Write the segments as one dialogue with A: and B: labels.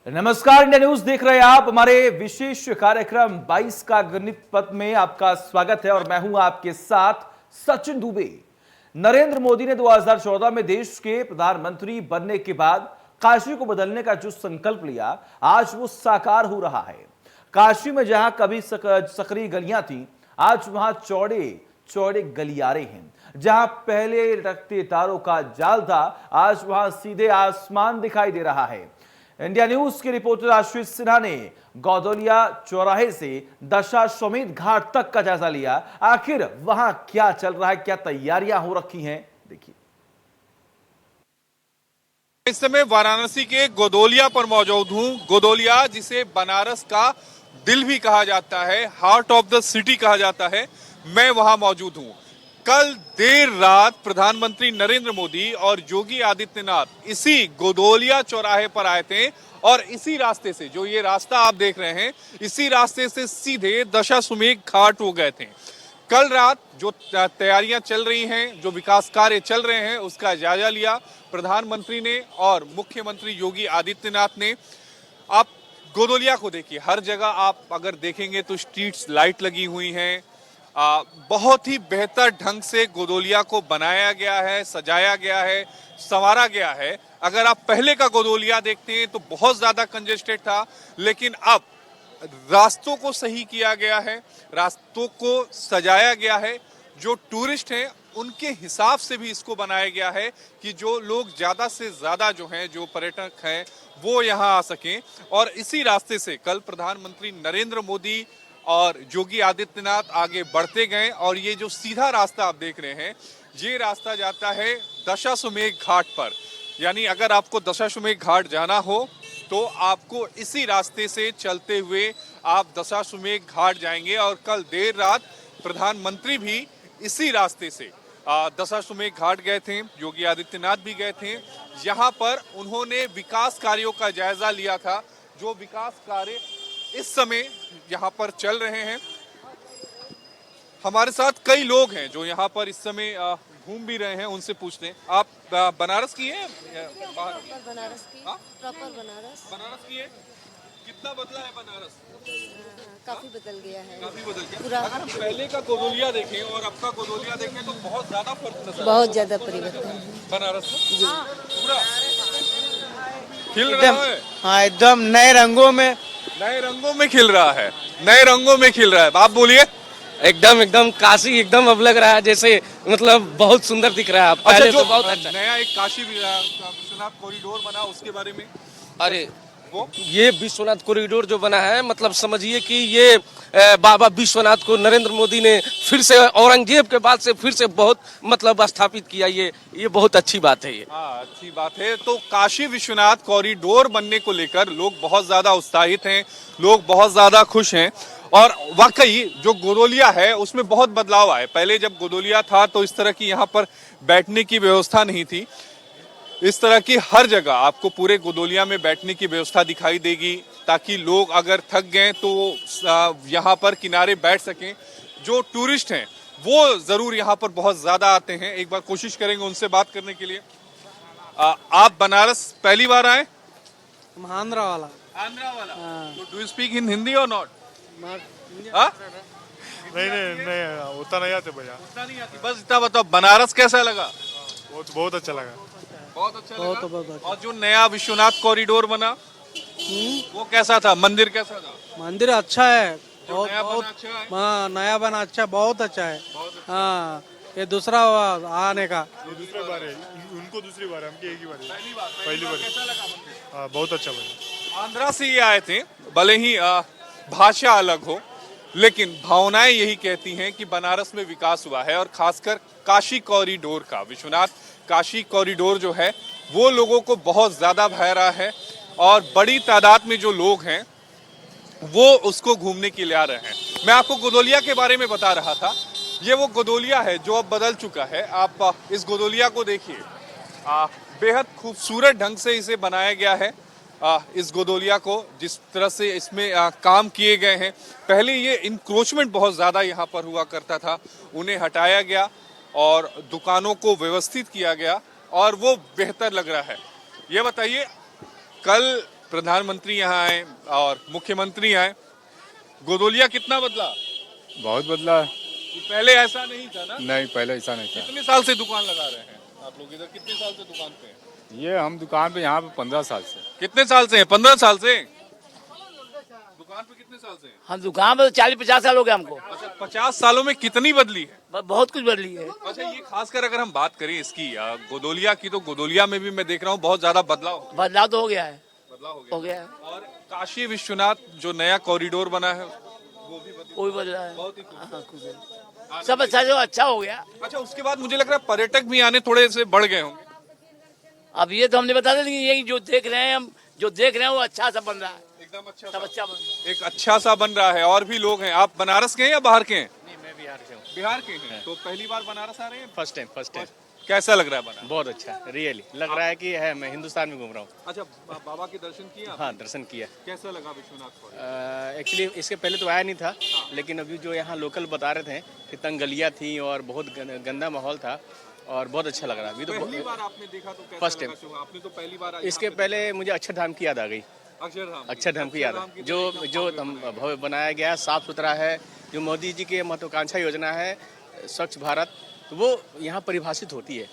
A: नमस्कार, India news देख रहे हैं आप। हमारे विशेष कार्यक्रम 22 का गणित पथ में आपका स्वागत है और मैं हूं आपके साथ सचिन दुबे। नरेंद्र मोदी ने 2014 में देश के प्रधानमंत्री बनने के बाद काशी को बदलने का जो संकल्प लिया, आज वो साकार हो रहा है। काशी में जहां कभी सकरी गलियां थी, आज वहां चौड़े चौड़े गलियारे हैं। जहां पहले लटकते तारों का जाल था, आज वहां सीधे आसमान दिखाई दे रहा है। इंडिया न्यूज के रिपोर्टर आशीष सिन्हा ने गौदोलिया चौराहे से दशाश्वमेध घाट तक का जायजा लिया। आखिर वहां क्या चल रहा है, क्या तैयारियां हो रखी हैं, देखिए।
B: इस समय वाराणसी के गोदोलिया पर मौजूद हूं। गोदोलिया, जिसे बनारस का दिल भी कहा जाता है, हार्ट ऑफ द सिटी कहा जाता है, मैं वहां मौजूद हूं। कल देर रात प्रधानमंत्री नरेंद्र मोदी और योगी आदित्यनाथ इसी गोदोलिया चौराहे पर आए थे और इसी रास्ते से, जो ये रास्ता आप देख रहे हैं, इसी रास्ते से सीधे दशाश्वमेध घाट हो गए थे। कल रात जो तैयारियां चल रही हैं, जो विकास कार्य चल रहे हैं, उसका जायजा लिया प्रधानमंत्री ने और मुख्यमंत्री योगी आदित्यनाथ ने। आप गोदोलिया को देखिए, हर जगह आप अगर देखेंगे तो स्ट्रीट्स लाइट लगी हुई हैं। बहुत ही बेहतर ढंग से गोदोलिया को बनाया गया है, सजाया गया है, संवारा गया है। अगर आप पहले का गोदोलिया देखते हैं तो बहुत ज्यादा कंजेस्टेड था, लेकिन अब रास्तों को सही किया गया है, रास्तों को सजाया गया है। जो टूरिस्ट हैं उनके हिसाब से भी इसको बनाया गया है कि जो लोग ज्यादा से ज्यादा जो हैं, जो पर्यटक हैं, वो यहाँ आ सकें। और इसी रास्ते से कल प्रधानमंत्री नरेंद्र मोदी और योगी आदित्यनाथ आगे बढ़ते गए और ये जो सीधा रास्ता आप देख रहे हैं, ये रास्ता जाता है दशाश्वमेध घाट पर। यानी अगर आपको दशाश्वमेध घाट जाना हो तो आपको इसी रास्ते से चलते हुए आप दशाश्वमेध घाट जाएंगे। और कल देर रात प्रधानमंत्री भी इसी रास्ते से दशाश्वमेध घाट गए थे, योगी आदित्यनाथ भी गए थे। यहाँ पर उन्होंने विकास कार्यों का जायजा लिया था। जो विकास कार्य इस समय यहाँ पर चल रहे हैं, हमारे साथ कई लोग हैं जो यहाँ पर इस समय घूम भी रहे हैं, उनसे पूछते हैं। आप बनारस की हैं?
C: बनारस की, प्रॉपर बनारस।
B: बनारस की है। कितना बदला है बनारस?
C: काफी बदल गया है,
B: काफी बदल गया।
C: पूरा
B: अगर हम पहले का गोदोलिया देखें और अब का गोदोलिया देखें तो बहुत ज्यादा फर्क नजर
C: बहुत ज्यादा परिवर्तन है।
B: बनारस में पूरा खिल
D: एकदम,
B: रहा है।
D: हाँ एकदम नए रंगों में,
B: नए रंगों में खिल रहा है, नए रंगों में खिल रहा है। आप बोलिए।
D: एकदम एकदम काशी एकदम अब लग रहा है जैसे, मतलब बहुत सुंदर दिख रहा है।
B: अच्छा,
D: पहले
B: जो
D: तो बहुत अच्छा।
B: नया एक काशी विश्वनाथ कॉरिडोर बना, उसके बारे में
D: अरे
B: वो
D: ये विश्वनाथ कॉरिडोर जो बना है, मतलब समझिए कि ये बाबा विश्वनाथ को नरेंद्र मोदी ने फिर से औरंगजेब के बाद से फिर से बहुत मतलब स्थापित किया। ये बहुत अच्छी बात है। ये
B: हाँ, अच्छी बात है। तो काशी विश्वनाथ कॉरिडोर बनने को लेकर लोग बहुत ज्यादा उत्साहित हैं, लोग बहुत ज्यादा खुश हैं। और वाकई जो गोदोलिया है उसमें बहुत बदलाव आए। पहले जब गोदोलिया था तो इस तरह की यहाँ पर बैठने की व्यवस्था नहीं थी। इस तरह की हर जगह आपको पूरे गोदोलिया में बैठने की व्यवस्था दिखाई देगी, ताकि लोग अगर थक गए तो यहाँ पर किनारे बैठ सकें। जो टूरिस्ट हैं वो जरूर यहाँ पर बहुत ज्यादा आते हैं। एक बार कोशिश करेंगे उनसे बात करने के लिए। आप बनारस पहली बार आए?
D: आंध्रा वाला।
B: आंध्रा वाला। तो do you speak in Hindi और नॉट?
E: नहीं उतना नहीं आते भैया।
B: उतना नहीं आती। बस इतना बताओ, बनारस कैसा लगा?
E: बहुत अच्छा लगा।
B: बहुत अच्छा लगा। और जो नया विश्वनाथ कॉरिडोर बना वो कैसा था? मंदिर कैसा था?
F: मंदिर अच्छा है,
B: जो नया बना अच्छा है?
F: हाँ नया बना अच्छा, बहुत अच्छा है। हाँ, ये दूसरा आने का।
E: ये दूसरी बार है, उनको दूसरी बार है, हमकी एक ही बार है।
B: पहली बार
E: बार।
B: कैसा लगा मंदिर?
E: हाँ बहुत अच्छा भैया।
B: आंध्रा से ये आए थे, भले ही भाषा अलग हो, लेकिन भावनाएं यही कहती हैं कि बनारस में विकास हुआ है। और खासकर काशी कॉरिडोर का, विश्वनाथ काशी कॉरिडोर जो है वो लोगों को बहुत ज्यादा भा रहा है और बड़ी तादाद में जो लोग हैं वो उसको घूमने के लिए आ रहे हैं। मैं आपको गोदोलिया के बारे में बता रहा था। ये वो गोदोलिया है जो अब बदल चुका है। आप इस गोदोलिया को देखिए, बेहद खूबसूरत ढंग से इसे बनाया गया है। इस गोदोलिया को जिस तरह से इसमें काम किए गए हैं, पहले ये इंक्रोचमेंट बहुत ज़्यादा यहाँ पर हुआ करता था, उन्हें हटाया गया और दुकानों को व्यवस्थित किया गया और वो बेहतर लग रहा है। ये बताइए, कल प्रधानमंत्री यहाँ आए और मुख्यमंत्री आए, गोदोलिया कितना बदला?
E: बहुत बदला है।
B: पहले ऐसा नहीं था ना?
E: नहीं, पहले ऐसा नहीं था।
B: कितने साल से दुकान लगा रहे हैं आप लोग इधर? कितने साल से दुकान पे हैं?
E: ये हम दुकान पे यहाँ पे 15 साल से।
B: कितने साल से हैं? 15 साल से दुकान पे? कितने साल से हैं?
G: हम दुकान पर 40-50 साल हो गए हमको।
B: अच्छा, 50 सालों में कितनी बदली है?
G: बहुत कुछ बदली है।
B: अच्छा, ये खासकर अगर हम बात करें इसकी गोदोलिया की, तो गोदोलिया में भी मैं देख रहा हूँ बहुत ज्यादा
G: बदलाव तो हो गया है।
B: हो गया है। और काशी विश्वनाथ जो नया कॉरिडोर बना है
G: वो भी बदला है।
B: बहुत ही
G: सब अच्छा जो अच्छा हो गया।
B: अच्छा, उसके बाद मुझे लग रहा है पर्यटक भी आने थोड़े से बढ़ गए होंगे।
G: अब ये तो हमने बता दें, लेकिन ये जो देख रहे हैं हम, जो देख रहे हैं वो अच्छा सा बन रहा है।
B: एकदम अच्छा
G: सब अच्छा बन रहा है।
B: एक अच्छा सा बन रहा है। और भी लोग हैं। आप बनारस के हैं या बाहर के हैं?
H: नहीं, मैं बिहार से हूँ।
B: बिहार के हैं। तो पहली बार बनारस आ रहे हैं?
H: First time.
B: कैसा लग रहा है बनारस?
H: बहुत अच्छा, रियली लग रहा है कि है मैं हिंदुस्तान में घूम रहा हूँ।
B: अच्छा, बाबा के दर्शन किए आपने?
H: हाँ, दर्शन किया।
B: कैसा लगा विश्वनाथ?
H: एक्चुअली इसके पहले तो आया नहीं था, लेकिन अभी जो यहाँ लोकल बता रहे थे कि तंग गलियाँ थी और बहुत गंदा माहौल था और बहुत अच्छा लग रहा है। अभी तो
B: पहली बार आपने देखा तो कैसा
H: फर्स्ट टाइम।
B: लगा? आपने तो पहली बार
H: इसके पहले मुझे अक्षरधाम की याद आ गई। अक्षरधाम की याद है। जो भव्य बनाया गया है, साफ सुथरा है। जो मोदी जी की महत्वाकांक्षा योजना है स्वच्छ भारत, तो वो यहाँ परिभाषित होती है।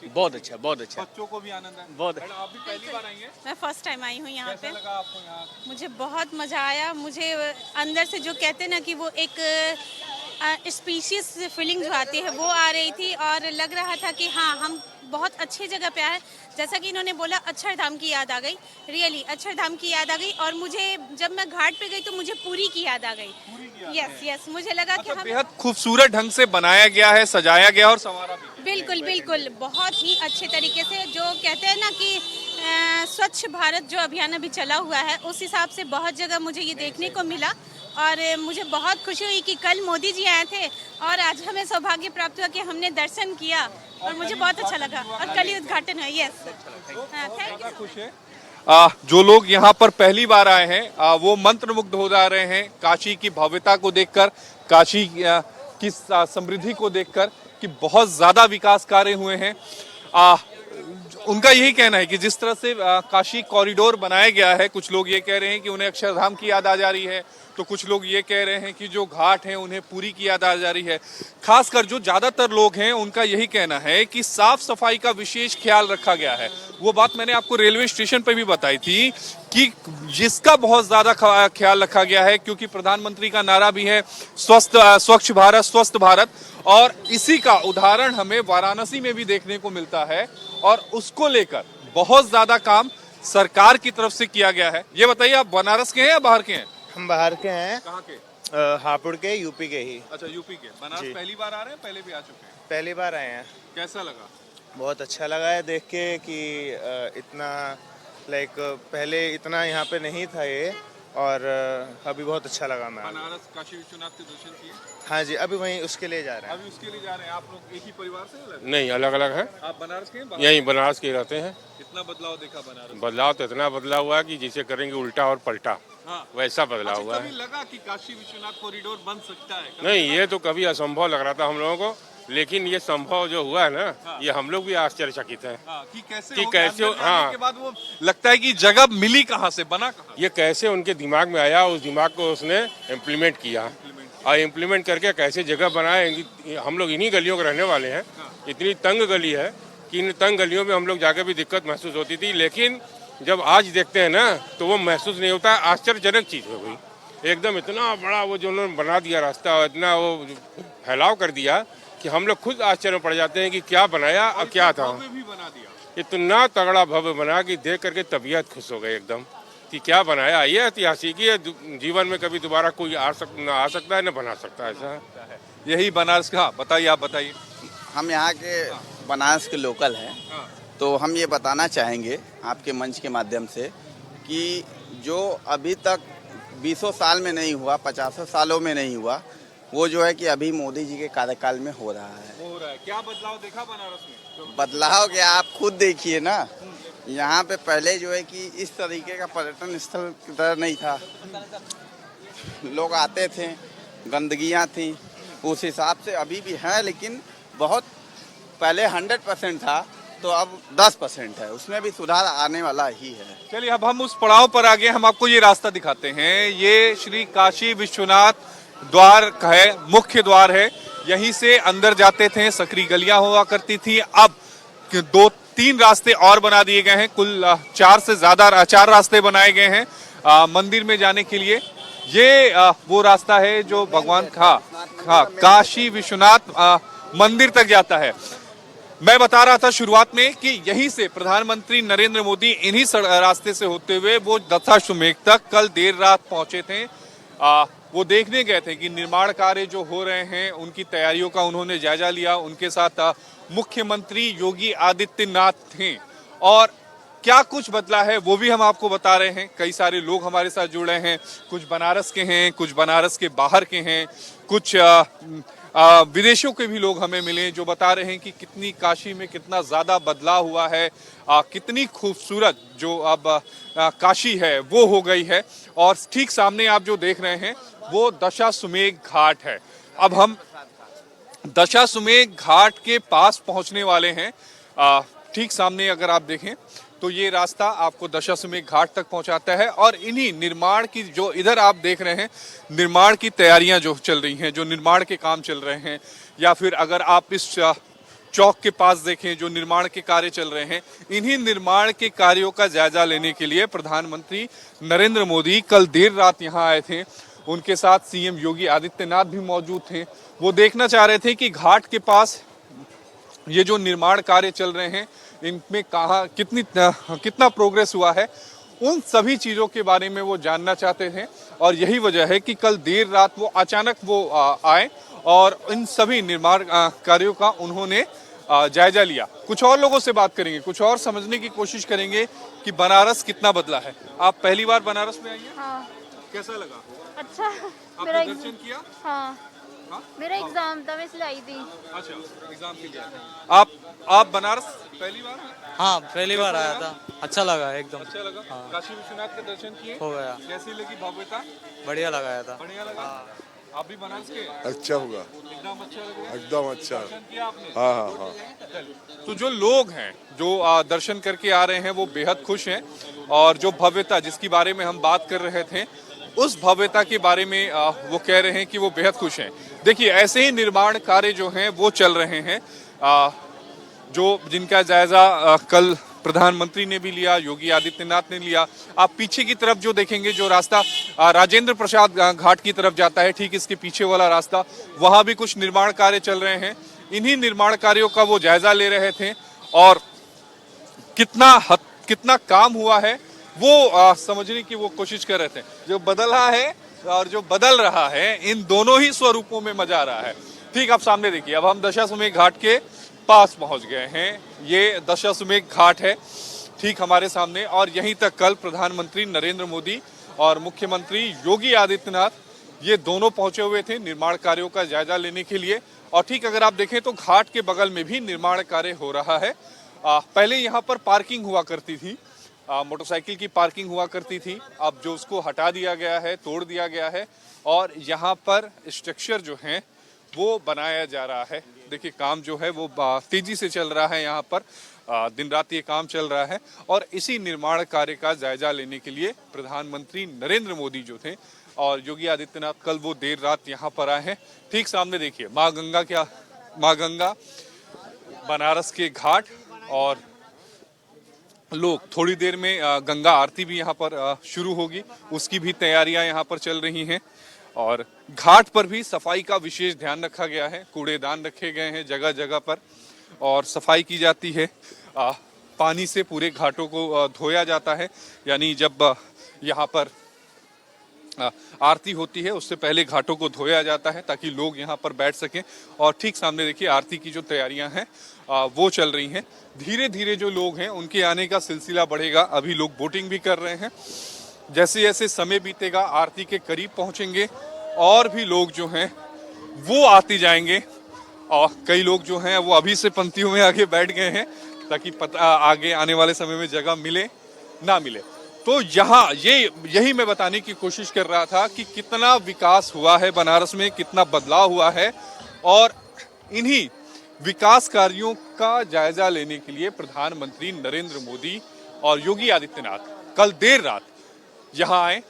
H: बहुत अच्छा, बहुत अच्छा।
B: बच्चों को भी आनंद है।
H: बहुत।
B: आप भी पहली बार आई हैं?
I: मैं फर्स्ट टाइम आई हूँ यहाँ पे।
B: कैसा लगा आपको यहाँ?
I: मुझे बहुत मज़ा आया। मुझे अंदर से जो कहते हैं ना कि वो एक स्पीशियस फीलिंग जो आती है वो आ रही थी और लग रहा था कि हाँ, हम बहुत अच्छी जगह पे आए। जैसा कि इन्होंने बोला, अक्षरधाम की याद आ गई। रियली अक्षरधाम की याद आ गई। और मुझे जब मैं घाट पे गई तो मुझे पुरी की याद आ गई। यस, मुझे लगा कि हम
B: बेहद खूबसूरत ढंग से बनाया गया है, सजाया गया और संवारा भी।
I: बिल्कुल बहुत ही अच्छे तरीके से, जो कहते हैं ना कि स्वच्छ भारत जो अभियान अभी चला हुआ है, उस हिसाब से बहुत जगह मुझे ये देखने को मिला। और मुझे बहुत खुशी हुई कि कल मोदी जी आए थे और आज हमें सौभाग्य प्राप्त हुआ कि हमने दर्शन किया और मुझे बहुत अच्छा लगा। और कल ही उद्घाटन है। Yes, thank you.
B: खुश है। जो लोग यहाँ पर पहली बार आए हैं वो मंत्रमुग्ध हो जा रहे हैं काशी की भव्यता को देखकर, काशी की समृद्धि को देखकर कि बहुत ज्यादा विकास कार्य हुए हैं। उनका यही कहना है कि जिस तरह से काशी कॉरिडोर बनाया गया है, कुछ लोग ये कह रहे हैं कि उन्हें अक्षरधाम की याद आ जा रही है, तो कुछ लोग ये कह रहे हैं कि जो घाट हैं उन्हें पूरी की याद आ जा रही है। खासकर जो ज्यादातर लोग हैं उनका यही कहना है कि साफ सफाई का विशेष ख्याल रखा गया है। वो बात मैंने आपको रेलवे स्टेशन पे भी बताई थी कि जिसका बहुत ज्यादा ख्याल रखा गया है, क्योंकि प्रधानमंत्री का नारा भी है स्वच्छ भारत स्वस्थ भारत, और इसी का उदाहरण हमें वाराणसी में भी देखने को मिलता है। और उसको लेकर बहुत ज्यादा काम सरकार की तरफ से किया गया है। ये बताइए, आप बनारस के हैं या बाहर के हैं?
J: हम बाहर के हैं।
B: कहाँ के?
J: हापुड़ के, यूपी के ही।
B: अच्छा, यूपी के। बनारस
J: जी।
B: पहली बार आ रहे हैं? पहले भी आ चुके हैं?
J: पहली बार आए हैं।
B: कैसा लगा?
J: बहुत अच्छा लगा है देख के कि इतना पहले इतना यहाँ पे नहीं था ये, और अभी बहुत अच्छा लगा। मैं
B: बनारस काशी विश्वनाथ के दर्शन किए?
J: हाँ जी, अभी वहीं उसके लिए जा रहे हैं।
B: अभी उसके लिए जा रहे हैं। आप लोग एक ही परिवार से अलग?
K: नहीं, अलग अलग है।
B: आप बनारस के हैं?
K: यहीं बनारस के रहते हैं।
B: कितना बदलाव देखा बनारस?
K: बदलाव तो इतना बदलाव हुआ है कि जिसे करेंगे उल्टा और पलटा,
B: हाँ।
K: वैसा बदलाव
B: अच्छा,
K: हुआ
B: कभी
K: है।
B: लगा कि काशी विश्वनाथ कॉरिडोर बन सकता है?
K: नहीं, ये तो कभी असंभव लग रहा था हम लोगों को, लेकिन ये संभव जो हुआ है ना, ये हम लोग भी आश्चर्यचकित हैं
B: कि कैसे
K: कि
B: हो,
K: कैसे
B: अंदर जाने
K: हाँ।
B: के बाद वो लगता है कि जगह मिली कहाँ से, बना कहाँ?
K: ये कैसे उनके दिमाग में आया, उस दिमाग को उसने इम्प्लीमेंट किया और इम्प्लीमेंट करके कैसे जगह बनाए। हम लोग इन्हीं गलियों के रहने वाले हैं। इतनी तंग गली है कि इन तंग गलियों में हम लोग जाकर भी दिक्कत महसूस होती थी, लेकिन जब आज देखते हैं ना तो वो महसूस नहीं होता। आश्चर्यजनक चीज़ हो गई एकदम। इतना बड़ा वो जो उन्होंने बना दिया रास्ता, और इतना वो फैलाव कर दिया कि हम लोग खुद आश्चर्य पड़ जाते हैं कि क्या बनाया और क्या था।
B: भी बना दिया।
K: इतना तगड़ा भव्य बना कि देख करके तबीयत खुश हो गई एकदम कि क्या बनाया। ये ऐतिहासिक ही है, जीवन में कभी दोबारा कोई आ सकता है न बना सकता है ऐसा।
B: यही बनारस का। बताइए, आप बताइए।
L: हम यहाँ के बनारस के लोकल हैं, तो हम ये बताना चाहेंगे आपके मंच के माध्यम से कि जो अभी तक 20 साल में नहीं हुआ, 50 सालों में नहीं हुआ, वो जो है कि अभी मोदी जी के कार्यकाल में हो रहा है।
B: क्या बदलाव देखा बनारस में?
L: बदलाव क्या, आप खुद देखिए ना। यहाँ पे पहले जो है कि इस तरीके का पर्यटन स्थल की तरह नहीं था। लोग आते थे, गंदगियाँ थी, उस हिसाब से अभी भी है, लेकिन बहुत पहले 100% था, तो अब 10% है, उसमें भी सुधार आने वाला ही है।
B: चलिए अब हम उस पड़ाव पर आ गए, हम आपको ये रास्ता दिखाते हैं। ये श्री काशी विश्वनाथ द्वार है, मुख्य द्वार है। यहीं से अंदर जाते थे, सकरी गलियां हुआ करती थी। अब 2-3 रास्ते और बना दिए गए हैं, कुल 4 रास्ते बनाए गए हैं मंदिर में जाने के लिए। ये वो रास्ता है जो भगवान काशी विश्वनाथ मंदिर तक जाता है। मैं बता रहा था शुरुआत में कि यहीं से प्रधानमंत्री नरेंद्र मोदी इन्हीं रास्ते से होते हुए वो दशाश्वमेध तक कल देर रात पहुंचे थे। वो देखने गए थे कि निर्माण कार्य जो हो रहे हैं उनकी तैयारियों का उन्होंने जायजा लिया। उनके साथ मुख्यमंत्री योगी आदित्यनाथ थे और क्या कुछ बदला है वो भी हम आपको बता रहे हैं। कई सारे लोग हमारे साथ जुड़े हैं, कुछ बनारस के हैं, कुछ बनारस के बाहर के हैं, कुछ विदेशों के भी लोग हमें मिले जो बता रहे हैं कि कितनी काशी में कितना ज्यादा बदलाव हुआ है, कितनी खूबसूरत जो अब काशी है वो हो गई है। और ठीक सामने आप जो देख रहे हैं वो दशाश्वमेध घाट है। अब हम दशाश्वमेध घाट के पास पहुंचने वाले हैं। ठीक सामने अगर आप देखें तो ये रास्ता आपको दशाश्वमेध घाट तक पहुंचाता है और इन्हीं निर्माण की जो इधर आप देख रहे हैं निर्माण की तैयारियां जो चल रही हैं, जो निर्माण के काम चल रहे हैं, या फिर अगर आप इस चौक के पास देखें जो निर्माण के कार्य चल रहे हैं, इन्हीं निर्माण के कार्यों का जायजा लेने के लिए प्रधानमंत्री नरेंद्र मोदी कल देर रात यहाँ आए थे। उनके साथ सीएम योगी आदित्यनाथ भी मौजूद थे। वो देखना चाह रहे थे कि घाट के पास ये जो निर्माण कार्य चल रहे हैं इनमें कितना प्रोग्रेस हुआ है, उन सभी चीजों के बारे में वो जानना चाहते थे। और यही वजह है कि कल देर रात वो अचानक आए और इन सभी निर्माण कार्यों का उन्होंने जायजा लिया। कुछ और लोगों से बात करेंगे, कुछ और समझने की कोशिश करेंगे कि बनारस कितना बदला है। आप पहली बार बनारस में आई हैं?
I: हाँ।
B: कैसा लगा?
I: अच्छा।
B: आपने दर्शन किया?
I: हाँ। मेरा एग्जाम था, मैं इसलिए आई थी।
B: अच्छा, एग्जाम के लिए। आप बनारस पहली बार?
F: हाँ, पहली बार आया था, अच्छा लगा एकदम।
B: अच्छा लगा? हाँ। काशी विश्वनाथ के दर्शन किए?
F: हो गया।
B: कैसी लगी भव्यता?
F: बढ़िया लगाया था।
B: बढ़िया लगा? आप भी बनारस के?
M: अच्छा होगा,
B: एकदम अच्छा लग रहा है?
M: एकदम अच्छा।
B: दर्शन किया आपने?
M: हाँ हाँ हाँ।
B: तो जो लोग हैं जो दर्शन करके आ रहे हैं वो बेहद खुश हैं और जो भव्यता जिसकी बारे में हम बात कर रहे थे उस भव्यता के बारे में वो कह रहे हैं कि वो बेहद खुश हैं। देखिए ऐसे ही निर्माण कार्य जो हैं वो चल रहे हैं जो जिनका जायजा कल प्रधानमंत्री ने भी लिया, योगी आदित्यनाथ ने लिया। आप पीछे की तरफ जो देखेंगे जो रास्ता राजेंद्र प्रसाद घाट की तरफ जाता है, ठीक इसके पीछे वाला रास्ता, वहां भी कुछ निर्माण कार्य चल रहे हैं। इन्हीं निर्माण कार्यों का वो जायजा ले रहे थे और कितना काम हुआ है वो समझने की वो कोशिश कर रहे थे। जो बदला है और जो बदल रहा है इन दोनों ही स्वरूपों में मजा आ रहा है। ठीक आप सामने देखिए, अब हम दशाश्वमेध घाट के पास पहुंच गए हैं। ये दशाश्वमेध घाट है ठीक हमारे सामने और यहीं तक कल प्रधानमंत्री नरेंद्र मोदी और मुख्यमंत्री योगी आदित्यनाथ ये दोनों पहुंचे हुए थे निर्माण कार्यों का जायजा लेने के लिए। और ठीक अगर आप देखें तो घाट के बगल में भी निर्माण कार्य हो रहा है। पहले यहाँ पर पार्किंग हुआ करती थी, मोटरसाइकिल की पार्किंग हुआ करती थी, अब जो उसको हटा दिया गया है, तोड़ दिया गया है और यहाँ पर स्ट्रक्चर जो है वो बनाया जा रहा है। देखिए काम जो है वो तेजी से चल रहा है, यहाँ पर दिन रात ये काम चल रहा है और इसी निर्माण कार्य का जायजा लेने के लिए प्रधानमंत्री नरेंद्र मोदी जो थे और योगी आदित्यनाथ कल वो देर रात यहाँ पर आए हैं। ठीक सामने देखिए माँ गंगा बनारस के घाट और लोग थोड़ी देर में गंगा आरती भी यहाँ पर शुरू होगी, उसकी भी तैयारियां यहाँ पर चल रही हैं। और घाट पर भी सफाई का विशेष ध्यान रखा गया है, कूड़ेदान रखे गए हैं जगह जगह पर और सफाई की जाती है। पानी से पूरे घाटों को धोया जाता है, यानी जब यहाँ पर आरती होती है उससे पहले घाटों को धोया जाता है ताकि लोग यहाँ पर बैठ सकें। और ठीक सामने देखिए आरती की जो तैयारियां हैं वो चल रही हैं। धीरे धीरे जो लोग हैं उनके आने का सिलसिला बढ़ेगा। अभी लोग बोटिंग भी कर रहे हैं, जैसे जैसे समय बीतेगा आरती के करीब पहुंचेंगे और भी लोग जो हैं वो आते जाएंगे। और कई लोग जो हैं वो अभी से पंक्तियों में आगे बैठ गए हैं ताकि पता आगे आने वाले समय में जगह मिले ना मिले। तो यहाँ यही मैं बताने की कोशिश कर रहा था कि कितना विकास हुआ है बनारस में, कितना बदलाव हुआ है और इन्हीं विकास कार्यों का जायजा लेने के लिए प्रधानमंत्री नरेंद्र मोदी और योगी आदित्यनाथ कल देर रात यहां आए।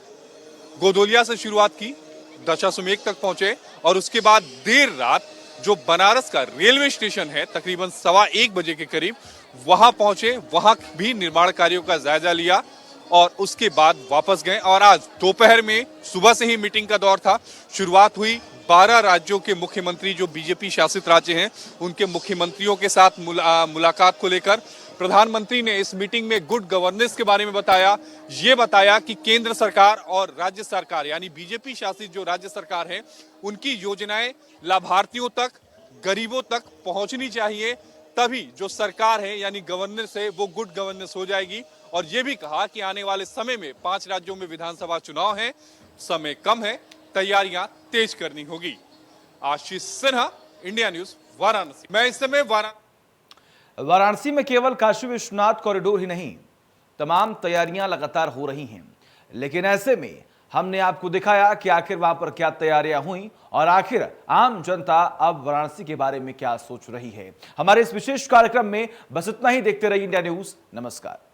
B: गोदोलिया से शुरुआत की, दशाश्वमेध तक पहुंचे और उसके बाद देर रात जो बनारस का रेलवे स्टेशन है तकरीबन 1:15 बजे के करीब वहां पहुंचे, वहां भी निर्माण कार्यों का जायजा लिया और उसके बाद वापस गए। और आज दोपहर में सुबह से ही मीटिंग का दौर था। शुरुआत हुई 12 राज्यों के मुख्यमंत्री जो बीजेपी शासित राज्य हैं उनके मुख्यमंत्रियों के साथ मुलाकात को लेकर प्रधानमंत्री ने इस मीटिंग में गुड गवर्नेंस के बारे में बताया। ये बताया कि केंद्र सरकार और राज्य सरकार यानी बीजेपी शासित जो राज्य सरकार है उनकी योजनाएं लाभार्थियों तक, गरीबों तक पहुंचनी चाहिए, तभी जो सरकार है यानी गवर्नेंस है वो गुड गवर्नेंस हो जाएगी। और ये भी कहा कि आने वाले समय में 5 राज्यों में विधानसभा चुनाव है, समय कम है, तैयारियां तेज करनी होगी। आशीष सिन्हा, इंडिया न्यूज, वाराणसी। मैं इस समय
A: वाराणसी में केवल काशी विश्वनाथ कॉरिडोर ही नहीं, तमाम तैयारियां लगातार हो रही हैं, लेकिन ऐसे में हमने आपको दिखाया कि आखिर वहां पर क्या तैयारियां हुई और आखिर आम जनता अब वाराणसी के बारे में क्या सोच रही है। हमारे इस विशेष कार्यक्रम में बस इतना ही। देखते रहिए इंडिया न्यूज। नमस्कार।